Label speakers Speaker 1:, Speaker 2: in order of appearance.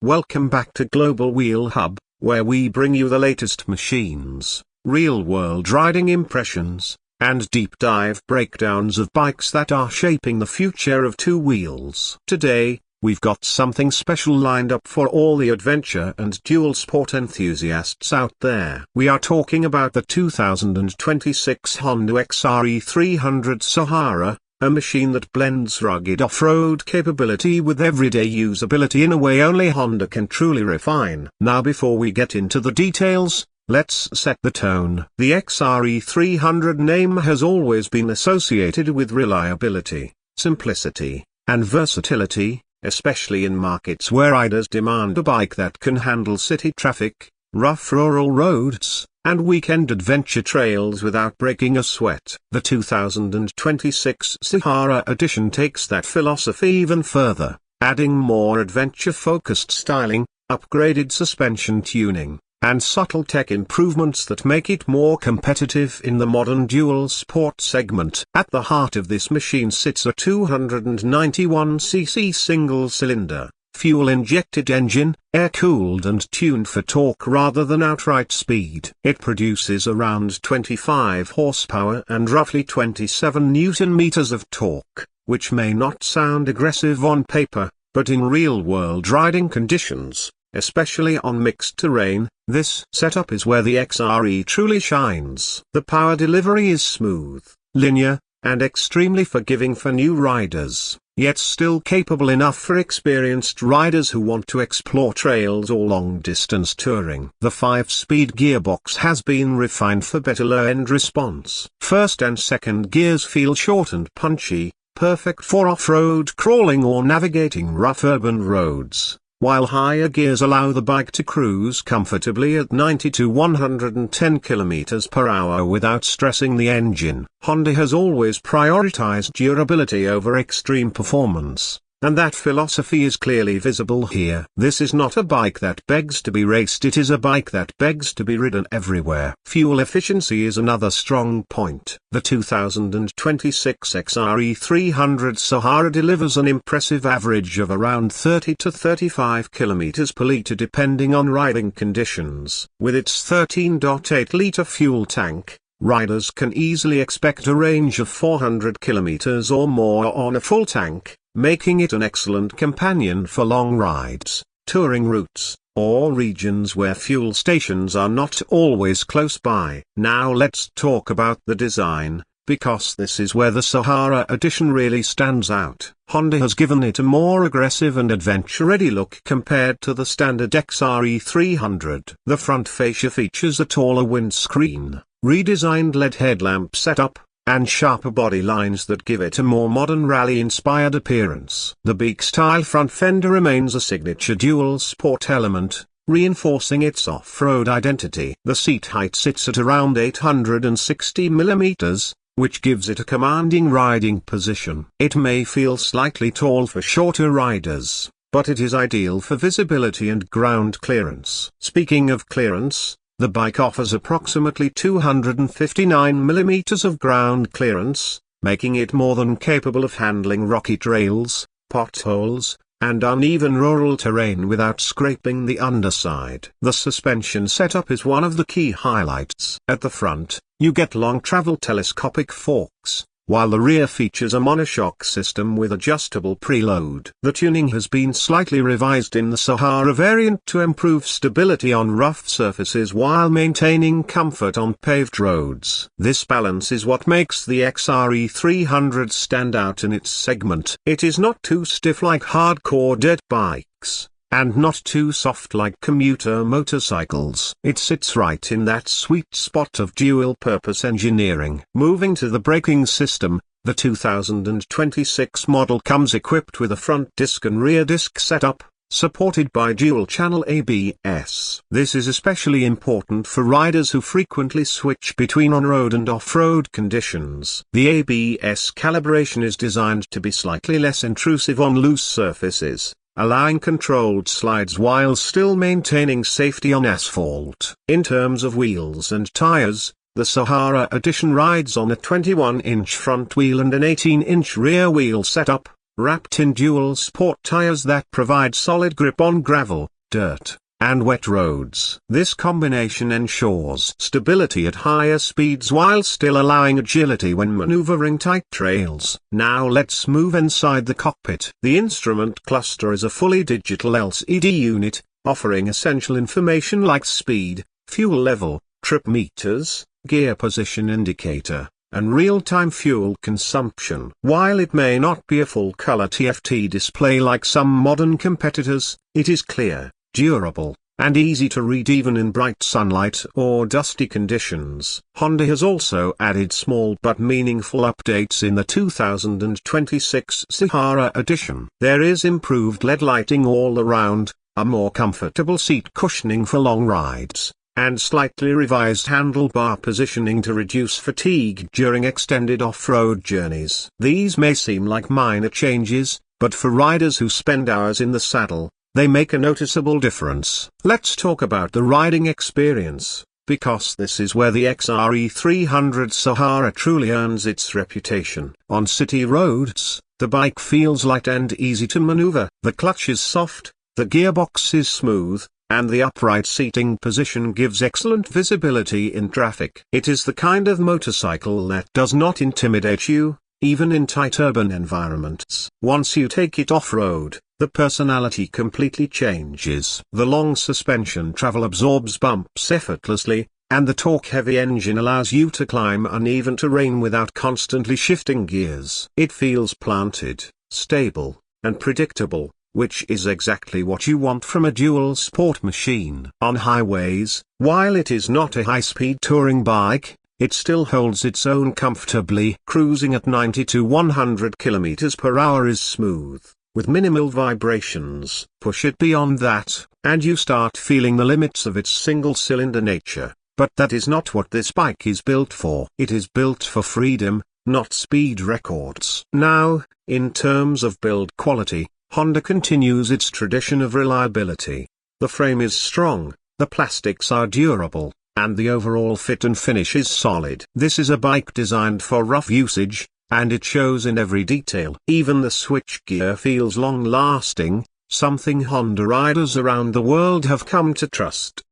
Speaker 1: Welcome back to Global Wheel Hub, where we bring you the latest machines, real-world riding impressions, and deep dive breakdowns of bikes that are shaping the future of two wheels. Today, we've got something special lined up for all the adventure and dual sport enthusiasts out there. We are talking about the 2026 Honda XRE 300 Sahara, a machine that blends rugged off-road capability with everyday usability in a way only Honda can truly refine. Now before we get into the details, let's set the tone. The XRE 300 name has always been associated with reliability, simplicity, and versatility, especially in markets where riders demand a bike that can handle city traffic, rough rural roads, and weekend adventure trails without breaking a sweat. The 2026 Sahara edition takes that philosophy even further, adding more adventure-focused styling, upgraded suspension tuning, and subtle tech improvements that make it more competitive in the modern dual sport segment. At the heart of this machine sits a 291cc single-cylinder, fuel-injected engine, air-cooled and tuned for torque rather than outright speed. It produces around 25 horsepower and roughly 27 newton-meters of torque, which may not sound aggressive on paper, but in real-world riding conditions, especially on mixed terrain, this setup is where the XRE truly shines. The power delivery is smooth, linear, and extremely forgiving for new riders, yet still capable enough for experienced riders who want to explore trails or long-distance touring. The 5-speed gearbox has been refined for better low-end response. First and second gears feel short and punchy, perfect for off-road crawling or navigating rough urban roads, while higher gears allow the bike to cruise comfortably at 90 to 110 km per hour without stressing the engine. Honda has always prioritized durability over extreme performance, and that philosophy is clearly visible here. This is not a bike that begs to be raced, it is a bike that begs to be ridden everywhere. Fuel efficiency is another strong point. The 2026 XRE 300 Sahara delivers an impressive average of around 30 to 35 km per litre depending on riding conditions. With its 13.8-litre fuel tank, riders can easily expect a range of 400 km or more on a full tank, making it an excellent companion for long rides, touring routes, or regions where fuel stations are not always close by. Now let's talk about the design, because this is where the Sahara edition really stands out. Honda has given it a more aggressive and adventure-ready look compared to the standard XRE 300. The front fascia features a taller windscreen, redesigned LED headlamp setup, and sharper body lines that give it a more modern rally-inspired appearance. The beak-style front fender remains a signature dual sport element, reinforcing its off-road identity. The seat height sits at around 860 mm, which gives it a commanding riding position. It may feel slightly tall for shorter riders, but it is ideal for visibility and ground clearance. Speaking of clearance, the bike offers approximately 259 mm of ground clearance, making it more than capable of handling rocky trails, potholes, and uneven rural terrain without scraping the underside. The suspension setup is one of the key highlights. At the front, you get long travel telescopic forks, while the rear features a monoshock system with adjustable preload. The tuning has been slightly revised in the Sahara variant to improve stability on rough surfaces while maintaining comfort on paved roads. This balance is what makes the XRE 300 stand out in its segment. It is not too stiff like hardcore dirt bikes, and not too soft like commuter motorcycles. It sits right in that sweet spot of dual-purpose engineering. Moving to the braking system, the 2026 model comes equipped with a front disc and rear disc setup, supported by dual-channel ABS. This is especially important for riders who frequently switch between on-road and off-road conditions. The ABS calibration is designed to be slightly less intrusive on loose surfaces, allowing controlled slides while still maintaining safety on asphalt. In terms of wheels and tires, the Sahara edition rides on a 21-inch front wheel and an 18-inch rear wheel setup, wrapped in dual sport tires that provide solid grip on gravel, dirt, and wet roads. This combination ensures stability at higher speeds while still allowing agility when maneuvering tight trails. Now let's move inside the cockpit. The instrument cluster is a fully digital LCD unit, offering essential information like speed, fuel level, trip meters, gear position indicator, and real-time fuel consumption. While it may not be a full-color TFT display like some modern competitors, it is clear, durable, and easy to read even in bright sunlight or dusty conditions. Honda has also added small but meaningful updates in the 2026 Sahara edition. There is improved LED lighting all around, a more comfortable seat cushioning for long rides, and slightly revised handlebar positioning to reduce fatigue during extended off-road journeys. These may seem like minor changes, but for riders who spend hours in the saddle, they make a noticeable difference. Let's talk about the riding experience, because this is where the XRE 300 Sahara truly earns its reputation. On city roads, the bike feels light and easy to maneuver. The clutch is soft, the gearbox is smooth, and the upright seating position gives excellent visibility in traffic. It is the kind of motorcycle that does not intimidate you, even in tight urban environments. Once you take it off-road, the personality completely changes. The long suspension travel absorbs bumps effortlessly, and the torque-heavy engine allows you to climb uneven terrain without constantly shifting gears. It feels planted, stable, and predictable, which is exactly what you want from a dual sport machine. On highways, while it is not a high-speed touring bike, it still holds its own comfortably. Cruising at 90 to 100 km per hour is smooth, with minimal vibrations. Push it beyond that, and you start feeling the limits of its single-cylinder nature. But that is not what this bike is built for. It is built for freedom, not speed records. Now, in terms of build quality, Honda continues its tradition of reliability. The frame is strong, the plastics are durable, and the overall fit and finish is solid. This is a bike designed for rough usage, and it shows in every detail. Even the switchgear feels long-lasting, something Honda riders around the world have come to trust.